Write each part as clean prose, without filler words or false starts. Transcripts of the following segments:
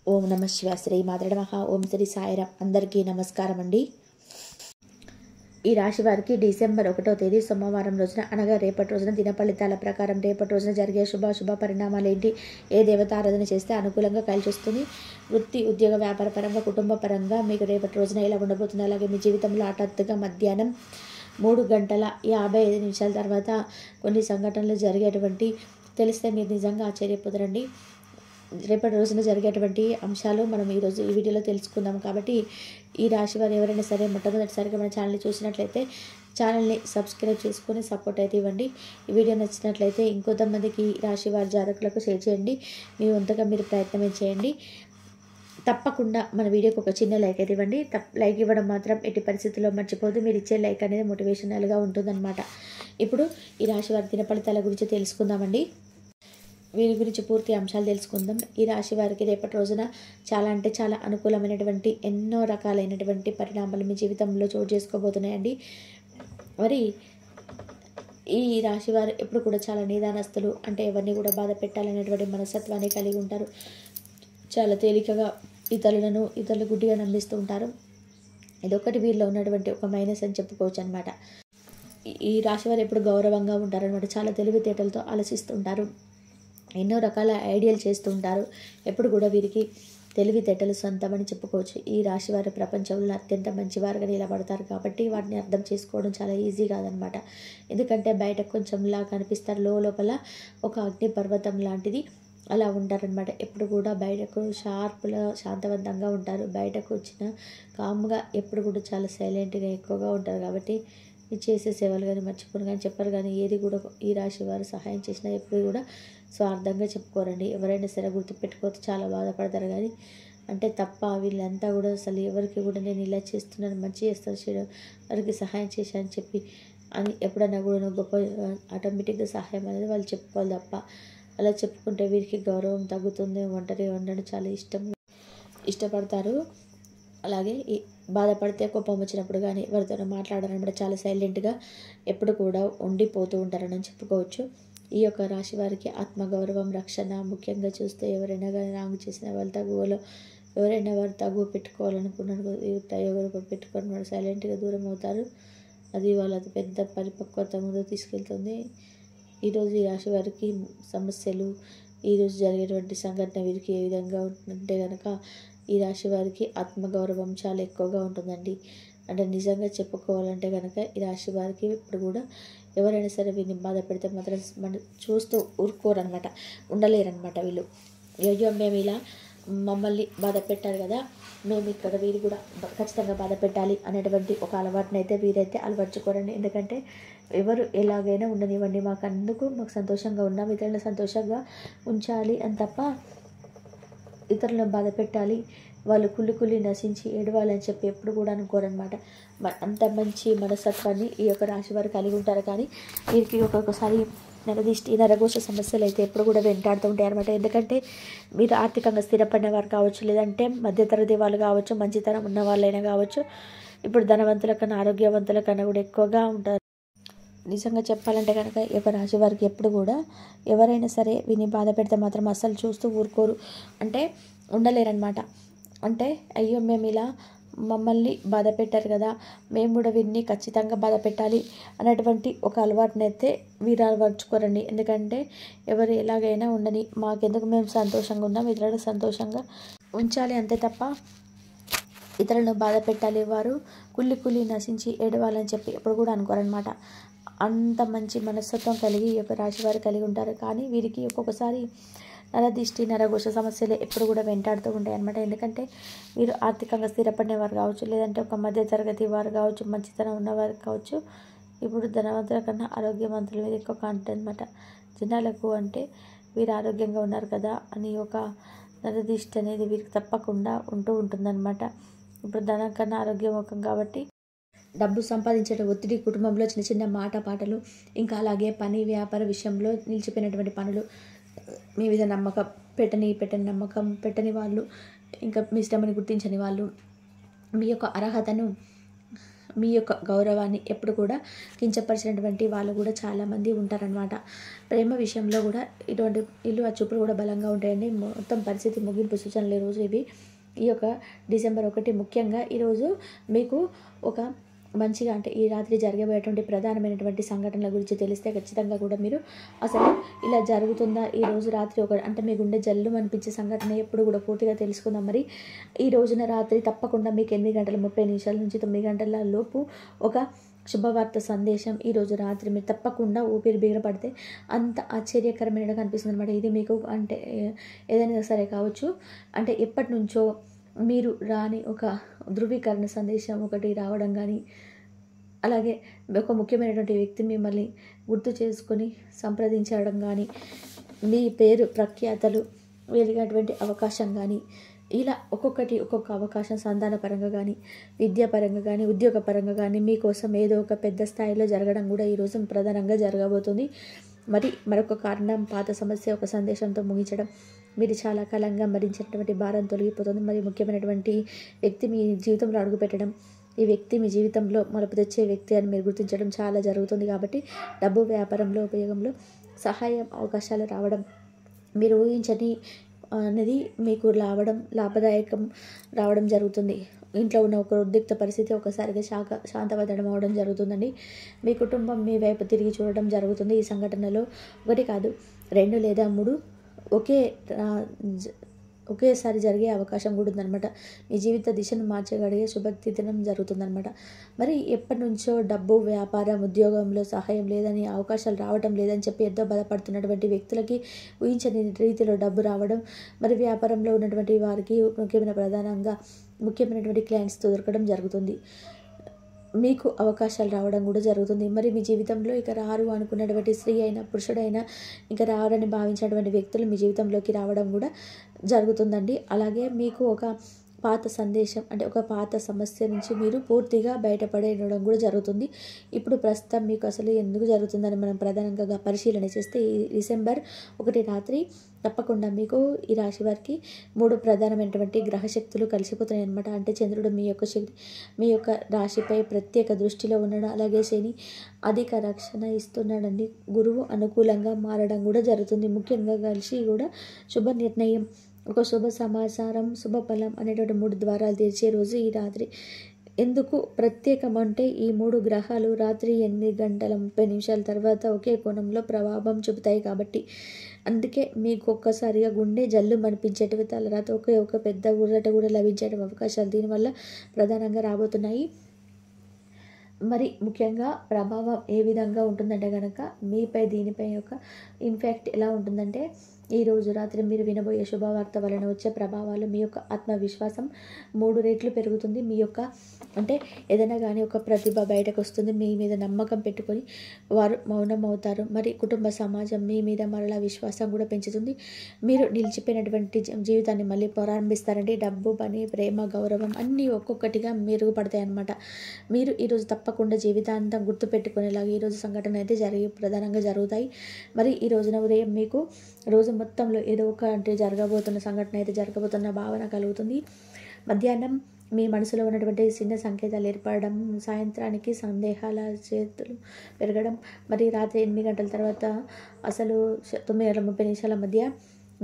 ఓం నమ శివాయ. శ్రీ మాతృ నమః. ఓం శ్రీ సాయిరాం. అందరికీ నమస్కారం అండి. ఈ రాశి వారికి డిసెంబర్ 1వ తేదీ సోమవారం రోజున అనగా రేపటి రోజున దిన ఫలితాల ప్రకారం రేపటి రోజున జరిగే శుభ పరిణామాలు ఏంటి, ఏ దేవత ఆరాధన చేస్తే అనుకూలంగా కలిసొస్తుంది, వృత్తి ఉద్యోగ వ్యాపార పరంగా కుటుంబ పరంగా మీకు రేపటి రోజున ఎలా ఉండబోతుంది, అలాగే మీ జీవితంలో హఠాత్తుగా మధ్యాహ్నం 3:55 తర్వాత కొన్ని సంఘటనలు జరిగేటువంటి తెలిస్తే మీరు నిజంగా ఆశ్చర్యపోతారండి. రేపటి రోజున జరిగేటువంటి అంశాలు మనం ఈరోజు ఈ వీడియోలో తెలుసుకుందాం. కాబట్టి ఈ రాశి వారు ఎవరైనా సరే మొట్టమొదటిసారిగా మన ఛానల్ని చూసినట్లయితే ఛానల్ని సబ్స్క్రైబ్ చేసుకొని సపోర్ట్ అయితే ఇవ్వండి. ఈ వీడియో నచ్చినట్లయితే ఇంకొంతమందికి రాశి వారి జాతకులకు షేర్ చేయండి. మీ వంతుగా మీరు ప్రయత్నం చేయండి. తప్పకుండా మన వీడియోకి ఒక చిన్న లైక్ అయితే ఇవ్వండి. లైక్ ఇవ్వడం మాత్రం ఎట్టి పరిస్థితుల్లో మర్చిపోదు. మీరు ఇచ్చే లైక్ అనేది మోటివేషనల్గా ఉంటుందన్నమాట. ఇప్పుడు ఈ రాశి వారి దిన ఫలితాల గురించి తెలుసుకుందామండి. వీరి గురించి పూర్తి అంశాలు తెలుసుకుందాం. ఈ రాశి వారికి రేపటి రోజున చాలా అనుకూలమైనటువంటి ఎన్నో రకాలైనటువంటి పరిణామాలు మీ జీవితంలో చోటు చేసుకోబోతున్నాయండి. మరి ఈ రాశి వారు ఎప్పుడు కూడా చాలా నిదానస్తులు, అంటే ఎవరిని కూడా బాధ పెట్టాలనేటువంటి మనస్తత్వాన్ని కలిగి ఉంటారు. చాలా తేలికగా ఇతరులు గుడ్డిగా నమ్మిస్తూ ఉంటారు. ఇదొకటి వీరిలో ఉన్నటువంటి ఒక మైనస్ అని చెప్పుకోవచ్చు అనమాట. ఈ రాశి వారు ఎప్పుడు గౌరవంగా ఉంటారనమాట. చాలా తెలివితేటలతో ఆలోచిస్తుంటారు. ఎన్నో రకాల ఐడియాలు చేస్తూ ఉంటారు. ఎప్పుడు కూడా వీరికి తెలివితేటలు సొంతమని చెప్పుకోవచ్చు. ఈ రాశి వారి ప్రపంచంలో అత్యంత మంచివారుగా నిలబడతారు. కాబట్టి వాటిని అర్థం చేసుకోవడం చాలా ఈజీ కాదనమాట. ఎందుకంటే బయట కొంచెంలా కనిపిస్తారు, లోపల ఒక అగ్ని పర్వతం లాంటిది అలా ఉంటారనమాట. ఎప్పుడు కూడా బయటకు షార్ప్గా శాంతవంతంగా ఉంటారు. బయటకు వచ్చిన కామ్గా ఎప్పుడు కూడా చాలా సైలెంట్గా ఎక్కువగా ఉంటారు. కాబట్టి చేసే సేవలు కానీ మర్చిపోను కానీ చెప్పరు. కానీ ఏది కూడా ఈ రాశి వారు సహాయం చేసినా ఎప్పుడు కూడా స్వార్థంగా చెప్పుకోరండి. ఎవరైనా సరే గుర్తుపెట్టుకోవచ్చు, చాలా బాధపడతారు. కానీ అంటే తప్ప వీళ్ళంతా కూడా అసలు ఎవరికి కూడా నేను ఇలా చేస్తున్నాను, మంచి చేస్తాను, చేయడం వారికి సహాయం చేశానని చెప్పి అని ఎప్పుడన్నా కూడా గొప్ప ఆటోమేటిక్గా సహాయం అనేది వాళ్ళు చెప్పుకోవాలి తప్ప అలా చెప్పుకుంటే వీరికి గౌరవం తగ్గుతుంది. ఒంటరిగా ఉండడం చాలా ఇష్టపడతారు. అలాగే బాధపడితే కోపం వచ్చినప్పుడు కానీ ఎవరితోనో మాట్లాడాలన్నమాట చాలా సైలెంట్గా ఎప్పుడు కూడా ఉండిపోతూ ఉంటారని చెప్పుకోవచ్చు. ఈ యొక్క రాశి వారికి ఆత్మగౌరవం, రక్షణ ముఖ్యంగా చూస్తే ఎవరైనా కానీ రాంగ్ చేసిన ఎవరైనా వారు తగువ పెట్టుకోవాలనుకున్నారు ప్రయోగాలు పెట్టుకొని వాడు సైలెంట్గా దూరం అవుతారు. అది వాళ్ళది పెద్ద పరిపక్వత ముందు తీసుకెళ్తుంది. ఈరోజు ఈ రాశి వారికి సమస్యలు, ఈరోజు జరిగేటువంటి సంఘటన వీరికి ఏ విధంగా ఉంటుందంటే కనుక ఈ రాశి వారికి ఆత్మగౌరవం చాలా ఎక్కువగా ఉంటుందండి. అంటే నిజంగా చెప్పుకోవాలంటే కనుక ఈ రాశి వారికి ఇప్పుడు కూడా ఎవరైనా సరే వీరిని బాధ పెడితే మాత్రం మనం చూస్తూ ఊరుకోరనమాట, ఉండలేరనమాట. వీళ్ళు అయ్యో మేము ఇలా మమ్మల్ని బాధ పెట్టారు కదా, మేము ఇక్కడ వీరు కూడా ఖచ్చితంగా బాధ పెట్టాలి అనేటువంటి ఒక అలవాటును అయితే వీరైతే అలవర్చుకోరండి. ఎందుకంటే ఎవరు ఎలాగైనా ఉండనివ్వండి, మాకు సంతోషంగా ఉన్నాం, ఇతరులను సంతోషంగా ఉంచాలి అని తప్ప ఇతరులను బాధ పెట్టాలి, వాళ్ళు కుళ్ళి నశించి ఏడవాలని చెప్పి ఎప్పుడు కూడా అనుకోరనమాట. అంత మంచి మనస్తత్వాన్ని ఈ యొక్క రాశి వారు కలిగి ఉంటారు. కానీ వీరికి ఒక్కొక్కసారి నరఘోష సమస్యలు అయితే ఎప్పుడు కూడా వెంటాడుతూ ఉంటాయి అనమాట. ఎందుకంటే మీరు ఆర్థికంగా స్థిరపడిన వారు కావచ్చు, లేదంటే మధ్యతరగతి వాళ్ళు కావచ్చు, మంచితనం ఉన్న వాళ్ళైనా కావచ్చు, ఇప్పుడు ధనవంతుల కన్నా ఆరోగ్యవంతుల కన్నా కూడా ఎక్కువగా ఉంటారు. నిజంగా చెప్పాలంటే కనుక ఈ యొక్క రాశి వారికి ఎప్పుడు కూడా ఎవరైనా సరే వీరిని బాధ పెడితే మాత్రం అస్సలు చూస్తూ ఊరుకోరు, అంటే ఉండలేరనమాట. అంటే అయ్యో మేము ఇలా మమ్మల్ని బాధ పెట్టారు కదా, మేము కూడా వీరిని ఖచ్చితంగా బాధ పెట్టాలి అనేటువంటి ఒక అలవాటునైతే వీరు అలవర్చుకోరండి. ఎందుకంటే ఎవరు ఎలాగైనా ఉండని, మాకెందుకు, మేము సంతోషంగా ఉన్నాం, ఇతరులకు సంతోషంగా ఉంచాలి అంతే తప్ప ఇతరులను బాధ పెట్టాలి, వారు కుళ్ళి నశించి ఏడవాలని చెప్పి ఎప్పుడు కూడా అనుకోరనమాట. అంత మంచి మనస్తత్వం కలిగి ఈ యొక్క రాశి వారు కలిగి ఉంటారు. కానీ వీరికి ఒక్కొక్కసారి నరఘోష సమస్యలు ఎప్పుడు కూడా వెంటాడుతూ ఉంటాయి అన్నమాట. ఎందుకంటే మీరు ఆర్థికంగా స్థిరపడిన వారు కావచ్చు, లేదంటే ఒక మధ్య తరగతి వారు కావచ్చు, మంచితనం ఉన్నవారు కావచ్చు, ఇప్పుడు ధనవంతుల కన్నా ఆరోగ్యవంతుల మీద ఎక్కువ కాంటాక్ట్ అనమాట జనాలకు. అంటే వీరు ఆరోగ్యంగా ఉన్నారు కదా అని ఒక నరదిష్టి అనేది వీరికి తప్పకుండా ఉంటుందన్నమాట. ఇప్పుడు ధనం కన్నా ఆరోగ్యం ముఖ్యం కాబట్టి డబ్బు సంపాదించే ఒత్తిడి, కుటుంబంలో చిన్న మాట పాటలు, ఇంకా అలాగే పని వ్యాపార విషయంలో నిలిచిపోయినటువంటి పనులు, మీ మీద నమ్మకం పెట్టని నమ్మకం పెట్టని వాళ్ళు, ఇంకా మీ ఇష్టమని గుర్తించని వాళ్ళు, మీ యొక్క అర్హతను మీ యొక్క గౌరవాన్ని ఎప్పుడు కూడా కించపరిచినటువంటి వాళ్ళు కూడా చాలామంది ఉంటారనమాట. ప్రేమ విషయంలో కూడా ఇటువంటి ఇల్లు చూపులు కూడా బలంగా ఉంటాయండి. మొత్తం పరిస్థితి ముగింపు సూచనలు ఈరోజు ఇవి. ఈ యొక్క డిసెంబర్ 1 ముఖ్యంగా ఈరోజు మీకు ఒక మంచిగా అంటే ఈ రాత్రి జరగబోయేటువంటి ప్రధానమైనటువంటి సంఘటనల గురించి తెలిస్తే ఖచ్చితంగా కూడా మీరు అసలు ఇలా జరుగుతుందా ఈ రోజు రాత్రి అంటే మీ గుండె జల్లు అనిపించే సంఘటన ఎప్పుడు కూడా పూర్తిగా తెలుసుకుందాం. మరి ఈ రోజున రాత్రి తప్పకుండా మీకు 8:30 నుంచి 9 గంటల లోపు ఒక శుభవార్త సందేశం ఈరోజు రాత్రి మీరు తప్పకుండా ఊపిరి బిగరపడితే అంత ఆశ్చర్యకరమైనగా కనిపిస్తుంది అనమాట. ఇది మీకు అంటే ఏదైనా సరే కావచ్చు, అంటే ఎప్పటి నుంచో మీరు రాని ఒక ధృవీకరణ సందేశం ఒకటి రావడం కానీ, అలాగే ఒక ముఖ్యమైనటువంటి వ్యక్తి మిమ్మల్ని గుర్తు చేసుకొని సంప్రదించడం కానీ, మీ పేరు ప్రఖ్యాతలు వెలిగినటువంటి అవకాశం కానీ, ఇలా ఒక్కొక్క అవకాశం సంతానపరంగా కానీ, విద్యాపరంగా కానీ, ఉద్యోగపరంగా కానీ మీకోసం ఏదో ఒక పెద్ద స్థాయిలో జరగడం కూడా ఈరోజు ప్రధానంగా జరగబోతుంది. మరి మరొక కారణం పాత సమస్య ఒక సందేశంతో ముగించడం. మీరు చాలా కాలంగా మరించినటువంటి భారం తొలగిపోతుంది. మరి ముఖ్యమైనటువంటి వ్యక్తి మీ జీవితంలో అడుగుపెట్టడం, ఈ వ్యక్తి మీ జీవితంలో మలుపు తెచ్చే వ్యక్తి అని మీరు గుర్తించడం చాలా జరుగుతుంది. కాబట్టి డబ్బు, వ్యాపారంలో, ఉపయోగంలో సహాయం అవకాశాలు రావడం, మీరు ఊహించని అనేది మీకు లాభదాయకం రావడం జరుగుతుంది. ఇంట్లో ఉన్న ఒక ఉద్రిక్త పరిస్థితి ఒకసారిగా శాంతవదనం అవడం జరుగుతుందండి. మీ కుటుంబం మీ వైపు తిరిగి చూడడం జరుగుతుంది. ఈ సంఘటనలో 1 కాదు 2 లేదా 3 ఒకేసారి జరిగే అవకాశం కూడా ఉందన్నమాట. మీ జీవిత దిశను మార్చగలిగే శుభతిథనం జరుగుతుందన్నమాట. మరి ఎప్పటి నుంచో డబ్బు, వ్యాపారం, ఉద్యోగంలో సహాయం లేదని, అవకాశాలు రావడం లేదని చెప్పి ఎంతో బాధపడుతున్నటువంటి వ్యక్తులకి ఊహించని రీతిలో డబ్బు రావడం, మరి వ్యాపారంలో ఉన్నటువంటి వారికి ముఖ్యమైనటువంటి క్లయింట్స్తో దొరకడం జరుగుతుంది. మీకు అవకాశాలు రావడం కూడా జరుగుతుంది. మరి మీ జీవితంలో ఇక రారు అనుకున్నటువంటి స్త్రీ అయినా, పురుషుడైనా, ఇంకా రారని భావించినటువంటి వ్యక్తులు మీ జీవితంలోకి రావడం కూడా జరుగుతుందండి. అలాగే మీకు ఒక పాత సందేశం అంటే ఒక పాత సమస్య నుంచి మీరు పూర్తిగా బయటపడేయడం కూడా జరుగుతుంది. ఇప్పుడు ప్రస్తుతం మీకు అసలు ఎందుకు జరుగుతుందని మనం ప్రధానంగా పరిశీలన చేస్తే ఈ డిసెంబర్ 1 రాత్రి తప్పకుండా మీకు ఈ రాశి వారికి 3 ప్రధానమైనటువంటి గ్రహశక్తులు కలిసిపోతున్నాయి అనమాట. అంటే చంద్రుడు మీ యొక్క రాశిపై ప్రత్యేక దృష్టిలో ఉండడం, అలాగే శని అధిక రక్షణ ఇస్తున్నాడండి. గురువు అనుకూలంగా మారడం కూడా జరుగుతుంది. ముఖ్యంగా కలిసి కూడా శుభ నిర్ణయం, ఒక శుభ సమాచారం, శుభఫలం అనేటువంటి 3 ద్వారాలు తెరిచే రోజు ఈ రాత్రి. ఎందుకు ప్రత్యేకం అంటే ఈ 3 గ్రహాలు రాత్రి 8:30 తర్వాత ఒకే కోణంలో ప్రభావం చూపుతాయి కాబట్టి. అందుకే మీకు ఒక్కసారిగా గుండె జల్లు అనిపించేటివి, తర్వాత ఒక పెద్ద ఊరట కూడా లభించే అవకాశాలు దీనివల్ల ప్రధానంగా రాబోతున్నాయి. మరి ముఖ్యంగా ప్రభావం ఏ విధంగా ఉంటుందంటే కనుక మీపై దీనిపై యొక్క ఇంపాక్ట్ ఎలా ఉంటుందంటే, ఈరోజు రాత్రి మీరు వినబోయే శుభవార్త వలన వచ్చే ప్రభావాలు మీ యొక్క ఆత్మవిశ్వాసం 3 రెట్లు పెరుగుతుంది. మీ యొక్క అంటే ఏదైనా కానీ ఒక ప్రతిభ బయటకు వస్తుంది. మీ మీద నమ్మకం పెట్టుకొని వారు మౌనం అవుతారు. మరి కుటుంబ సమాజం మీ మీద మరలా విశ్వాసం కూడా పెంచుతుంది. మీరు నిలిచిపోయినటువంటి జీవితాన్ని మళ్ళీ ప్రారంభిస్తారండి. డబ్బు, పని, ప్రేమ, గౌరవం అన్నీ ఒక్కొక్కటిగా మెరుగుపడతాయి అన్నమాట. మీరు ఈరోజు తప్పకుండా జీవితాంతం గుర్తుపెట్టుకునేలాగా ఈరోజు సంఘటన అయితే ప్రధానంగా జరుగుతాయి. మరి ఈ రోజున ఉదయం మీకు రోజు మొత్తంలో ఏదో ఒక అంటే జరగబోతున్న సంఘటన అయితే జరగబోతున్న భావన కలుగుతుంది. మధ్యాహ్నం మీ మనసులో ఉన్నటువంటి చిన్న సంకేతాలు ఏర్పడడం, సాయంత్రానికి సందేహాల చేతులు పెరగడం, మరి రాత్రి 8 గంటల తర్వాత అసలు 9:30 మధ్య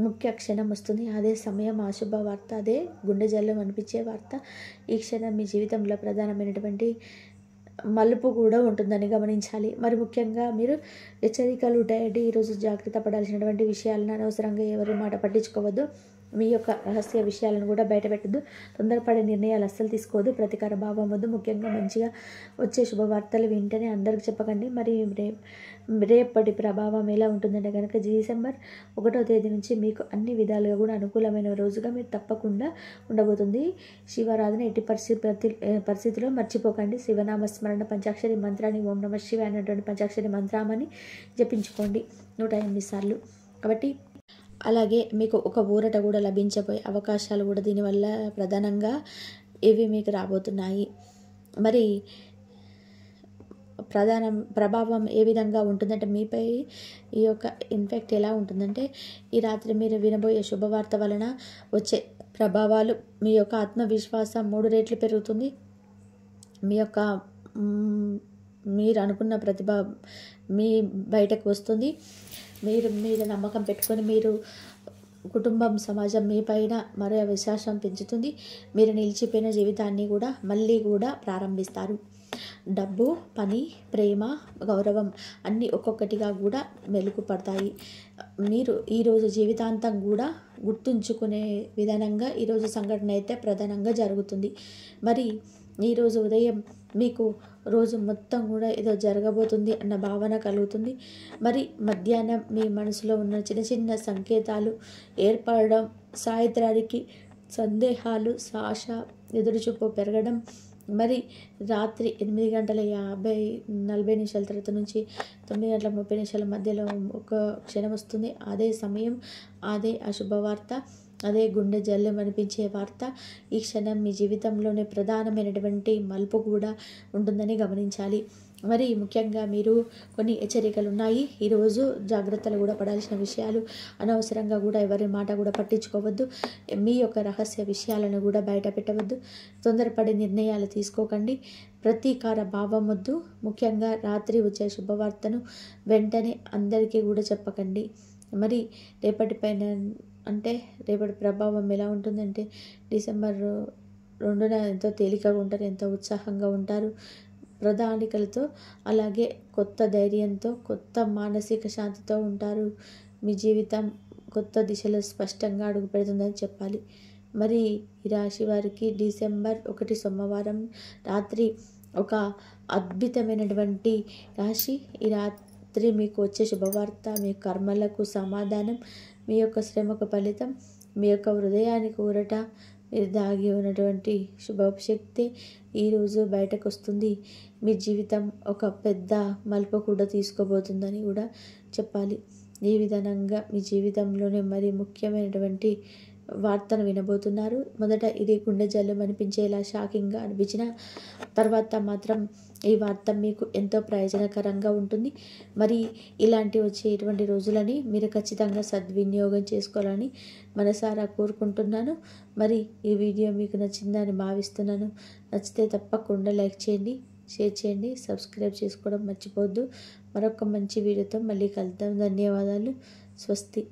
ముఖ్య క్షణం వస్తుంది. అదే సమయం అశుభ వార్త, అదే గుండె జల్లం అనిపించే వార్త. ఈ క్షణం మీ జీవితంలో ప్రధానమైనటువంటి మలుపు కూడా ఉంటుందని గమనించాలి. మరి ముఖ్యంగా మీరు హెచ్చరికలు ఉంటాయండి. ఈరోజు జాగ్రత్త పడాల్సినటువంటి విషయాలను అనవసరంగా ఎవరి మాట పట్టించుకోవద్దు. మీ యొక్క రహస్య విషయాలను కూడా బయటపెట్టద్దు. తొందరపడే నిర్ణయాలు అస్సలు తీసుకోవద్దు. ప్రతీకార భావం వద్దు. ముఖ్యంగా మంచిగా వచ్చే శుభవార్తలు వింటేనే అందరికి చెప్పకండి. మరి రేపటి ప్రభావం ఎలా ఉంటుందంటే కనుక డిసెంబర్ 1వ తేదీ నుంచి మీకు అన్ని విధాలుగా కూడా అనుకూలమైన రోజుగా మీరు తప్పకుండా ఉండబోతుంది. శివారాధన ఎట్టి పరిస్థితిలో మర్చిపోకండి. శివనామ స్మరణ పంచాక్షరి మంత్రాన్ని ఓం నమః శివాయ అనేటువంటి పంచాక్షరి మంత్రాన్ని జపించుకోండి 108 సార్లు. కాబట్టి అలాగే మీకు ఒక ఊరట కూడా లభించబోయే అవకాశాలు కూడా దీనివల్ల ప్రధానంగా ఇవి మీకు రాబోతున్నాయి. మరి ప్రభావం ఏ విధంగా ఉంటుందంటే మీపై ఈ యొక్క ఇంపాక్ట్ ఎలా ఉంటుందంటే, ఈ రాత్రి మీరు వినబోయే శుభవార్త వలన వచ్చే ప్రభావాలు మీ యొక్క ఆత్మవిశ్వాసం 3 రెట్లు పెరుగుతుంది. మీ యొక్క మ్, మీరు అనుకున్న ప్రతిభ మీ బయటకు వస్తుంది. మీరు మీద నమ్మకం పెట్టుకొని మీరు కుటుంబం సమాజం మీ పైన మరో విశ్వాసం పెంచుతుంది. మీరు నిలిచిపోయిన జీవితాన్ని కూడా మళ్ళీ కూడా ప్రారంభిస్తారు. డబ్బు, పని, ప్రేమ, గౌరవం అన్నీ ఒక్కొక్కటిగా కూడా మెరుగుపడతాయి. మీరు ఈరోజు జీవితాంతం కూడా గుర్తుంచుకునే విధానంగా ఈరోజు సంఘటన అయితే ప్రధానంగా జరుగుతుంది. మరి ఈరోజు ఉదయం మీకు రోజు మొత్తం కూడా ఏదో జరగబోతుంది అన్న భావన కలుగుతుంది. మరి మధ్యాహ్నం మీ మనసులో ఉన్న చిన్న చిన్న సంకేతాలు ఏర్పడడం, సాయంత్రానికి సందేహాలు, ఆశ, ఎదురుచూపు పెరగడం, మరి రాత్రి 8:40 తర్వాత నుంచి 9:30 మధ్యలో ఒక క్షణం వస్తుంది. అదే సమయం, అదే అశుభవార్త, అదే గుండె జల్లం అనిపించే వార్త. ఈ క్షణం మీ జీవితంలోనే ప్రధానమైనటువంటి మలుపు కూడా ఉంటుందని గమనించాలి. మరి ముఖ్యంగా మీరు కొన్ని హెచ్చరికలు ఉన్నాయి. ఈరోజు జాగ్రత్తలు కూడా పడాల్సిన విషయాలు. అనవసరంగా కూడా ఎవరి మాట కూడా పట్టించుకోవద్దు. మీ యొక్క రహస్య విషయాలను కూడా బయట పెట్టవద్దు. తొందరపడి నిర్ణయాలు తీసుకోకండి. ప్రతీకార భావం వద్దు. ముఖ్యంగా రాత్రి వచ్చే శుభవార్తను వెంటనే అందరికీ కూడా చెప్పకండి. మరి రేపటి ప్రభావం ఎలా ఉంటుందంటే, డిసెంబర్ 2న ఎంతో తేలికగా ఉంటారు, ఎంతో ఉత్సాహంగా ఉంటారు ప్రణాళికలతో, అలాగే కొత్త ధైర్యంతో, కొత్త మానసిక శాంతితో ఉంటారు. మీ జీవితం కొత్త దిశలో స్పష్టంగా అడుగు పెడుతుందని చెప్పాలి. మరి ఈ రాశి వారికి డిసెంబర్ 1 సోమవారం రాత్రి ఒక అద్భుతమైనటువంటి రాశి. ఈ రాత్రి మీకు వచ్చే శుభవార్త మీ కర్మలకు సమాధానం, మీ యొక్క శ్రమకు ఫలితం, మీ యొక్క హృదయానికి ఊరట, మీరు దాగి ఉన్నటువంటి శుభశక్తి ఈరోజు బయటకు వస్తుంది. మీ జీవితం ఒక పెద్ద మలుపు కూడా తీసుకోబోతుందని కూడా చెప్పాలి. ఈ విధానంగా మీ జీవితంలోనే మరి ముఖ్యమైనటువంటి వార్తను వినబోతున్నారు. మొదట ఇది గుండె జల్లం అనిపించేలా షాకింగ్గా అనిపించిన తర్వాత మాత్రం ఈ వార్త మీకు ఎంతో ప్రయోజనకరంగా ఉంటుంది. మరి ఇలాంటి వచ్చేటువంటి రోజులని మీరు ఖచ్చితంగా సద్వినియోగం చేసుకోవాలని మనసారా కోరుకుంటున్నాను. మరి ఈ వీడియో మీకు నచ్చిందని భావిస్తున్నాను. నచ్చితే తప్పకుండా లైక్ చేయండి, షేర్ చేయండి, సబ్స్క్రైబ్ చేసుకోవడం మర్చిపోవద్దు. మరొక మంచి వీడియోతో మళ్ళీ కలుద్దాం. ధన్యవాదాలు. స్వస్తి.